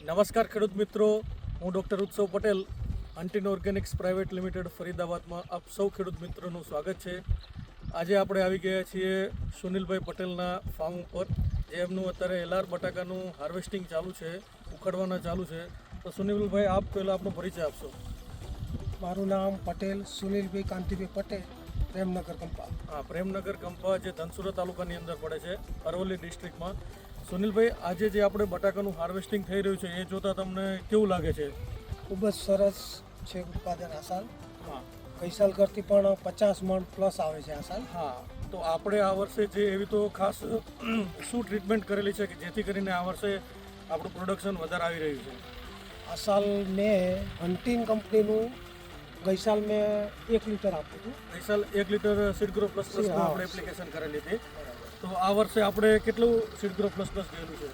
નમસ્કાર ખેડૂત મિત્રો, હું ડૉક્ટર ઉત્સવ પટેલ, હન્ટિન ઓર્ગેનિક્સ પ્રાઇવેટ લિમિટેડ ફરીદાબાદમાં આપ સૌ ખેડૂત મિત્રોનું સ્વાગત છે. આજે આપણે આવી ગયા છીએ સુનિલભાઈ પટેલના ફાર્મ ઉપર, જે એમનું અત્યારે એલઆર બટાકાનું હાર્વેસ્ટિંગ ચાલુ છે, ઉખાડવાના ચાલુ છે. તો સુનિલભાઈ, આપ પહેલાં આપનો પરિચય આપશો. મારું નામ પટેલ સુનિલભાઈ કાંતિભાઈ પટેલ, પ્રેમનગર કંપા. હા, પ્રેમનગર કંપા જે ધનસુરા તાલુકાની અંદર પડે છે, અરવલ્લી ડિસ્ટ્રિક્ટમાં. સુનિલભાઈ, આજે જે આપણે બટાકાનું હાર્વેસ્ટિંગ થઈ રહ્યું છે, એ જોતાં તમને કેવું લાગે છે? ખૂબ જ સરસ છે ઉત્પાદન આ સાલ. હા, ગઈ સાલ કરતી પણ 50 મણ પ્લસ આવે છે આ સાલ. હા. તો આપણે આ વર્ષે જે એવી તો ખાસ શું ટ્રીટમેન્ટ કરેલી છે કે જેથી કરીને આ વર્ષે આપણું પ્રોડક્શન વધારે આવી રહ્યું છે? આ સાલ મેં હન્ટિન કંપનીનું ગઈ સાલ મેં 1 લીટર આપ્યું હતું. ગઈ સાલ 1 લીટર સીડગ્રો પ્લસ પ્લસનું આપણે એપ્લિકેશન કરેલી હતી. તો આ વર્ષે આપણે કેટલું સીડગ્રો પ્લસ પ્લસ ગયેલું છે?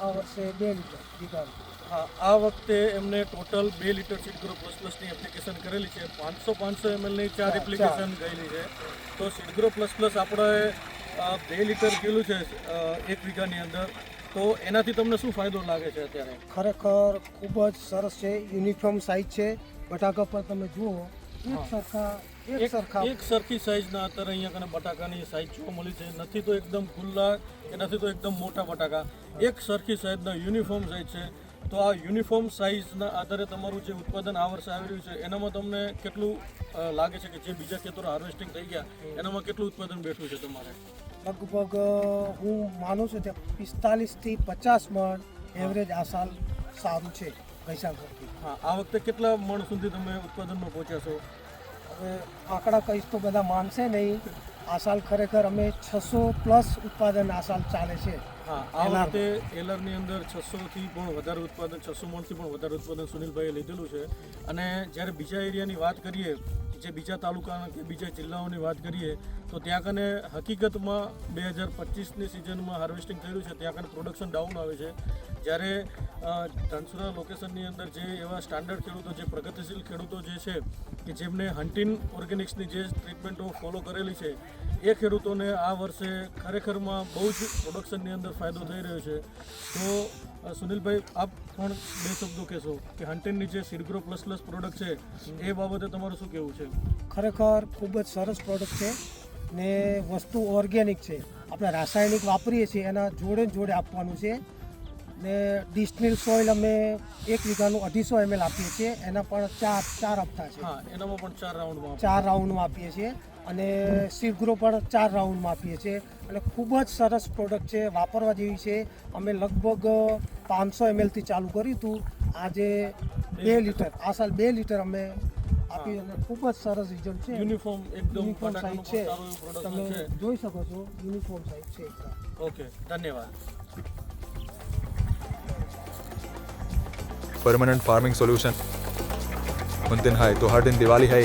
આ વર્ષે 2 લીટર દીધાનું. હા, આ વખતે એમને ટોટલ 2 લીટર સીડગ્રો પ્લસ પ્લસની એપ્લિકેશન કરેલી છે. 500 mlની 4 એપ્લિકેશન ગયેલી છે. તો સીડગ્રો પ્લસ પ્લસ આપણે 2 લીટર ગયેલું છે 1 વીઘાની અંદર. તો એનાથી તમને શું ફાયદો લાગે છે અત્યારે? ખરેખર ખૂબ જ સરસ છે. યુનિફોર્મ સાઇઝ છે. બટાકા પર તમે જુઓ એક સરખી સાઇઝના અત્યારે અહીંયા કને બટાકાની સાઇઝ જોવા મળી છે. નથી તો એકદમ ખુલ્લા કે નથી તો એકદમ મોટા બટાકા, એક સરખી સાઇઝના યુનિફોર્મ સાઇઝ છે. તો આ યુનિફોર્મ સાઇઝના આધારે તમારું જે ઉત્પાદન આ વર્ષે આવી રહ્યું છે, એનામાં તમને કેટલું લાગે છે કે જે બીજા ખેતરો હાર્વેસ્ટિંગ થઈ ગયા એનામાં કેટલું ઉત્પાદન બેઠું છે તમારે? લગભગ હું માનું છું કે 45 થી 50 મણ એવરેજ આ સાલ સારું છે ગઈ સાલ કરતી. હા, આ વખતે કેટલા મણ સુધી તમે ઉત્પાદનમાં પહોંચ્યા છો? હવે આંકડા કહીશ તો બધા માનશે નહીં. આ સાલ ખરેખર અમે 600 પ્લસ ઉત્પાદન આ સાલ ચાલે છે. હા, આ વખતે એલઆરની અંદર 600થી પણ વધારે ઉત્પાદન, 600 મણથી પણ વધારે ઉત્પાદન સુનિલભાઈએ લીધેલું છે. અને જ્યારે બીજા એરિયાની વાત કરીએ, જે બીજા તાલુકા કે બીજા જિલ્લાઓની વાત કરીએ, તો ત્યાં કને હકીકતમાં 2025ની સિઝનમાં હાર્વેસ્ટિંગ થયેલું છે, ત્યાં કને પ્રોડક્શન ડાઉન આવે છે. જ્યારે ધનસુરા લોકેશનની અંદર જે એવા સ્ટાન્ડર્ડ ખેડૂતો, જે પ્રગતિશીલ ખેડૂતો જે છે, કે જેમને હન્ટિન ઓર્ગેનિક્સની જે ટ્રીટમેન્ટો ફોલો કરેલી છે, એ ખેડૂતોને આ વર્ષે ખરેખરમાં બહુ જ પ્રોડક્શનની અંદર ફાયદો થઈ રહ્યો છે. તો સુનિલભાઈ, આપ પણ 2 શબ્દો કહેશો કે હન્ટિનની જે સીડગ્રો પ્લસ પ્લસ પ્રોડક્ટ છે, એ બાબતે તમારું શું કહેવું છે? ખરેખર ખૂબ જ સરસ પ્રોડક્ટ છે ને વસ્તુ ઓર્ગેનિક છે. આપણે રાસાયણિક વાપરીએ છીએ એના જોડે આપવાનું છે. ને ડિસ્ટિલ સોઇલ અમે 1 વીઘાનું 250 ml આપીએ છીએ. એના પણ ચાર હપ્તા છે. હા, એનામાં પણ 4 રાઉન્ડમાં 4 રાઉન્ડમાં આપીએ છીએ. અને સીડગ્રો પણ 4 રાઉન્ડમાં આપીએ છીએ. એટલે ખૂબ જ સરસ પ્રોડક્ટ છે, વાપરવા જેવી છે. અમે લગભગ 500 ml થી ચાલુ કર્યું હતું. આજે 2 લીટર, આ સાલ 2 લીટર અમે આપી અને ખૂબ જ સરસ રિઝલ્ટ છે. યુનિફોર્મ એકદમ સાઇઝ છે, તમે જોઈ શકો છો. યુનિફોર્મ સાઇઝ છે. ઓકે, ધન્યવાદ. परमानेंट फार्मिंग सॉल्यूशन उन दिन है तो हर दिन दिवाली है